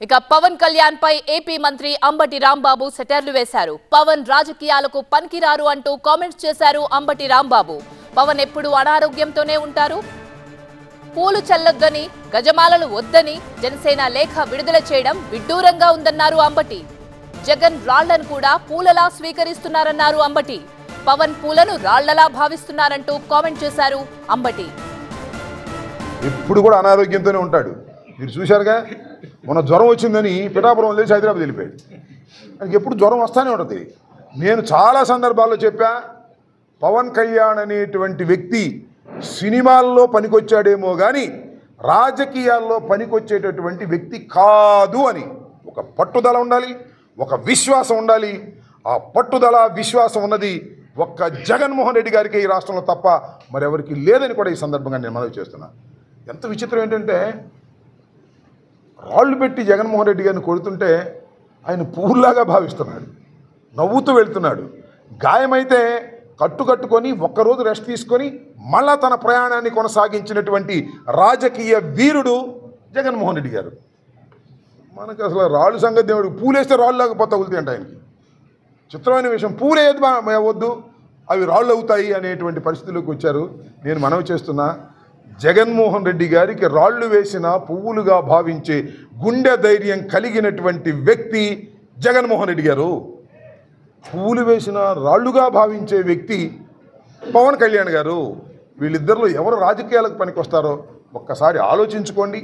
ఇక పవన్ కళ్యాణ్ పై ఏపీ మంత్రి అంబటి రాంబాబు సెటర్లు వేశారు. పవన్ రాజకీయాలకు పనికిరారు అంటూ కామెంట్స్ చేశారు అంబటి రాంబాబు. పవన్ ఎప్పుడు అనారోగ్యంతోనే ఉంటారు, పూలు చల్లొద్దని, గజమాలలు వద్దని జనసేన లేఖ విడుదల చేయడం విడ్డూరంగా ఉందన్నారు అంబటి. జగన్ రాళ్లను కూడా పూలలా స్వీకరిస్తున్నారన్నారు అంబటి. పవన్ పూలను రాళ్లలా భావిస్తున్నారంటూ కామెంట్ చేశారు అంబటి. ఎప్పుడు కూడా అనారోగ్యంతోనే ఉంటాడు. మీరు చూశారుగా, మొన్న జ్వరం వచ్చిందని పిఠాపురం వదిలేసి హైదరాబాద్ వెళ్ళిపోయాడు. ఆయనకి ఎప్పుడు జ్వరం వస్తూనే ఉంటుంది. నేను చాలా సందర్భాల్లో చెప్పా, పవన్ కళ్యాణ్ అనేటువంటి వ్యక్తి సినిమాల్లో పనికొచ్చాడేమో కానీ రాజకీయాల్లో పనికొచ్చేటటువంటి వ్యక్తి కాదు అని. ఒక పట్టుదల ఉండాలి, ఒక విశ్వాసం ఉండాలి. ఆ పట్టుదల విశ్వాసం ఉన్నది ఒక్క జగన్మోహన్ రెడ్డి గారికి ఈ రాష్ట్రంలో తప్ప మరెవరికి లేదని కూడా ఈ సందర్భంగా నేను మనవి చేస్తున్నా. ఎంత విచిత్రం ఏంటంటే, రాళ్ళు పెట్టి జగన్మోహన్ రెడ్డి గారిని కొడుతుంటే ఆయన పువ్వులాగా భావిస్తున్నాడు, నవ్వుతూ వెళ్తున్నాడు. గాయమైతే కట్టుకొని ఒక్కరోజు రెస్ట్ తీసుకొని మళ్ళా తన ప్రయాణాన్ని కొనసాగించినటువంటి రాజకీయ వీరుడు జగన్మోహన్ రెడ్డి గారు. మనకు అసలు రాళ్ళు సంగతి దేవుడు, పూలేస్తే రాళ్ళు లాగా తగులుతాయి అంట ఆయనకి. చిత్రమైన విషయం, పూలేది వద్దు అవి రాళ్ళు అవుతాయి అనేటువంటి పరిస్థితుల్లోకి వచ్చారు. నేను మనవి చేస్తున్నా, జగన్మోహన్ రెడ్డి గారికి రాళ్ళు వేసిన పువ్వులుగా భావించే గుండె ధైర్యం కలిగినటువంటి వ్యక్తి జగన్మోహన్ రెడ్డి గారు. పువ్వులు వేసిన రాళ్లుగా భావించే వ్యక్తి పవన్ కళ్యాణ్ గారు. వీళ్ళిద్దరిలో ఎవరు రాజకీయాలకు పనికొస్తారో ఒక్కసారి ఆలోచించుకోండి.